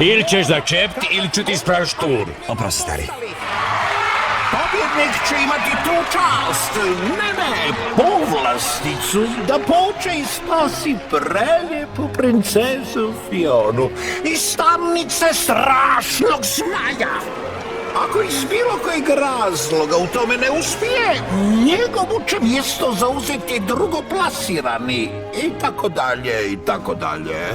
Ili ćeš začepti, ili ću ti spraviš tur. Oprosti, stari. Pobjednik će imati tu čast, ne, povlasticu, da poče i spasi preljepu princezu Fionu iz tamnice strašnog zmaja. Ako iz bilo kojeg razloga u tome ne uspije, njegovu će mjesto zauzeti drugoplasirani, i tako dalje, i tako dalje.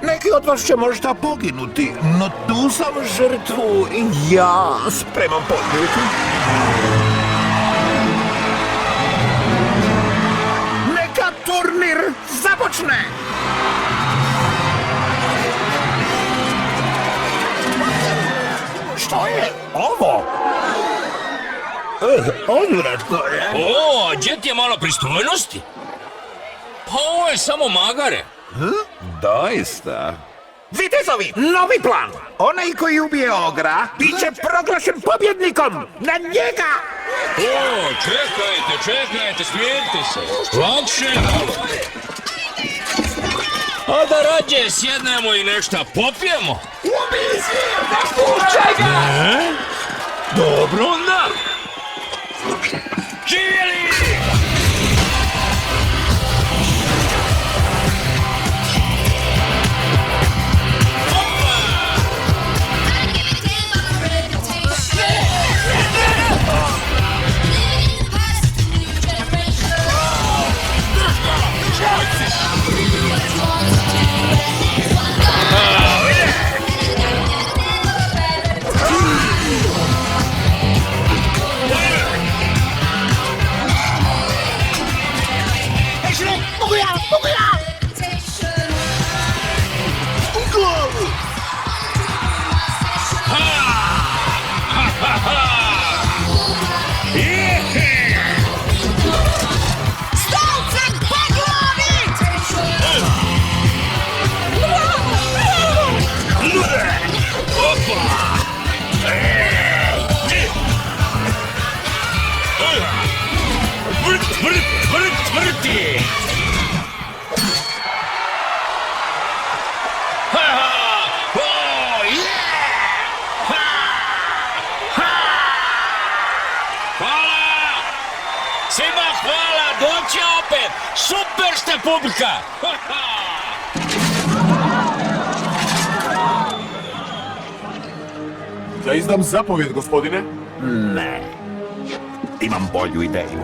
Neki od vas će možda poginuti, no tu sam žrtvu i ja spremam podnijeti. Neka turnir započne! Što je ovo? Odvratno je. O, gdje ti je malo pristojnosti? Pa ovo je samo magare. Doista. Vitezovi, novi plan! Onaj koji ubije ogra, bit će proglašen pobjednikom! Na njega! O, čekajte, smirite se. Lakše. A da rađe sjednemo i nešto popijemo. Ubij se! Ne pušćaj ga! Ne? Dobro onda. Živjeli! Vrti! Svima hvala, doći opet! Super ste publika! Da izdam zapovjed, gospodine? Ne. Imam bolju ideju.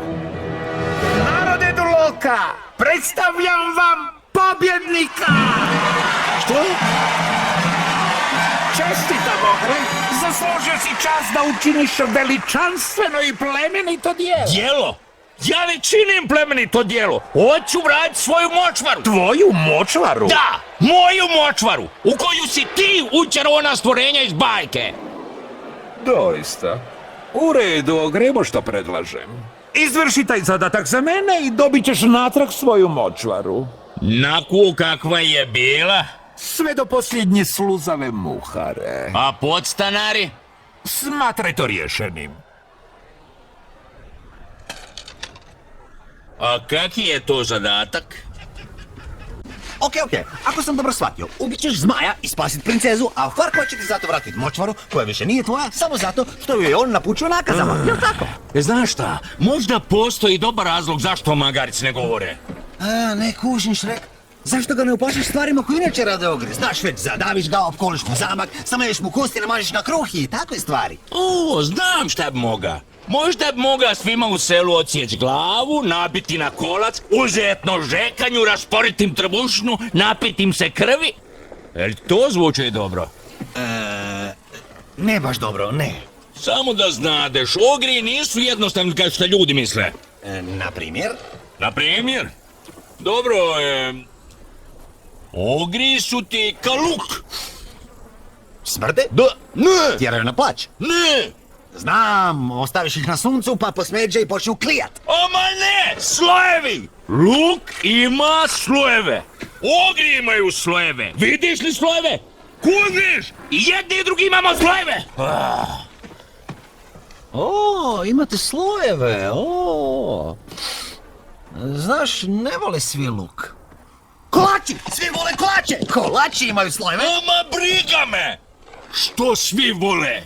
Narode Duloka, predstavljam vam pobjednika! Što? Čestitam, Ogre! Zaslužio si čast da učiniš veličanstveno i plemenito djelo. Djelo? Ja ne činim plemenito djelo. Hoću vratiti svoju močvaru. Tvoju močvaru? Da, moju močvaru, u koju si ti učarovao na stvorenja iz bajke. Doista. U redu, Ogremo, što predlažem. Izvrši taj zadatak za mene i dobit ćeš natrag svoju močvaru. Naku kakva je bila. Sve do posljednje sluzave muhare. A podstanari? Smatraj to rješenim. A kaki je to zadatak? Okej, ako sam dobro shvatio, ubit ćeš zmaja i spasit princezu, a Farkova će ti zato vratiti močvaru, koja više nije tvoja, samo zato što ju je on napučio nakazama, jel tako? Znaš šta, možda postoji dobar razlog zašto magarici ne govore. A, ne kužim, Šrek. Zašto ga ne uplašiš stvarima koje inače rade Ogre? Znaš već, zadaviš ga, opkoliš mu zamak, samlješ mu kosti, namažiš na kruh i takve stvari. O, znam šta bi moga. Možda bi moga svima u selu odsjeć glavu, nabiti na kolac, uzet nožekanju, rasporiti im trbušnu, napiti im se krvi. Jel to zvuči dobro? Ne baš dobro, ne. Samo da znadeš, ogri nisu jednostavni kao što ljudi misle. Na primjer? Na primjer? Dobro, ogri su ti ka luk. Smrde? Da, ne, Tjeraju na plać? ne. Znam, ostaviš ih na suncu pa posmeđe i počnu klijat. Ama ne, slojevi! Luk ima slojeve. Ogri imaju slojeve. Vidiš li slojeve? Kužiš? I jedni i drugi imamo slojeve. O, imate slojeve, o. Znaš, ne vole svi luk. Kolači! Svi vole kolače! Kolači imaju slojeve! Ma briga me! Što svi vole?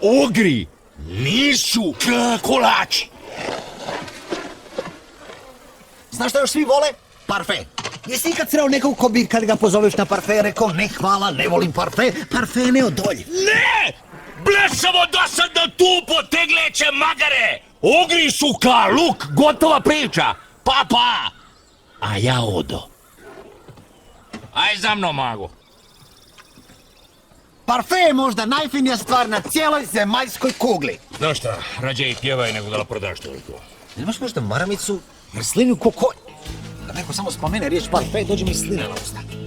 Ogri nisu kolači. Znaš što još svi vole? Parfe. Jesi ikad sreo nekog ko bi kad ga pozoveš na parfe rekao ne hvala, ne volim parfe, parfe je neodoljiv. Ne! Blesavo dosadno tupo tegleće magare! Ogri su ka luk, gotova priča! Pa! A ja odo. Aj za mnom, mago. Parfe je možda najfinija stvar na cijeloj zemaljskoj kugli. Znaš šta, rađe i pjevaj nego da la prodaš toliko. Imaš možda maramicu, jer slinu ko konj. Kad neko samo spomene riječ parfe, dođe mi slina na usta.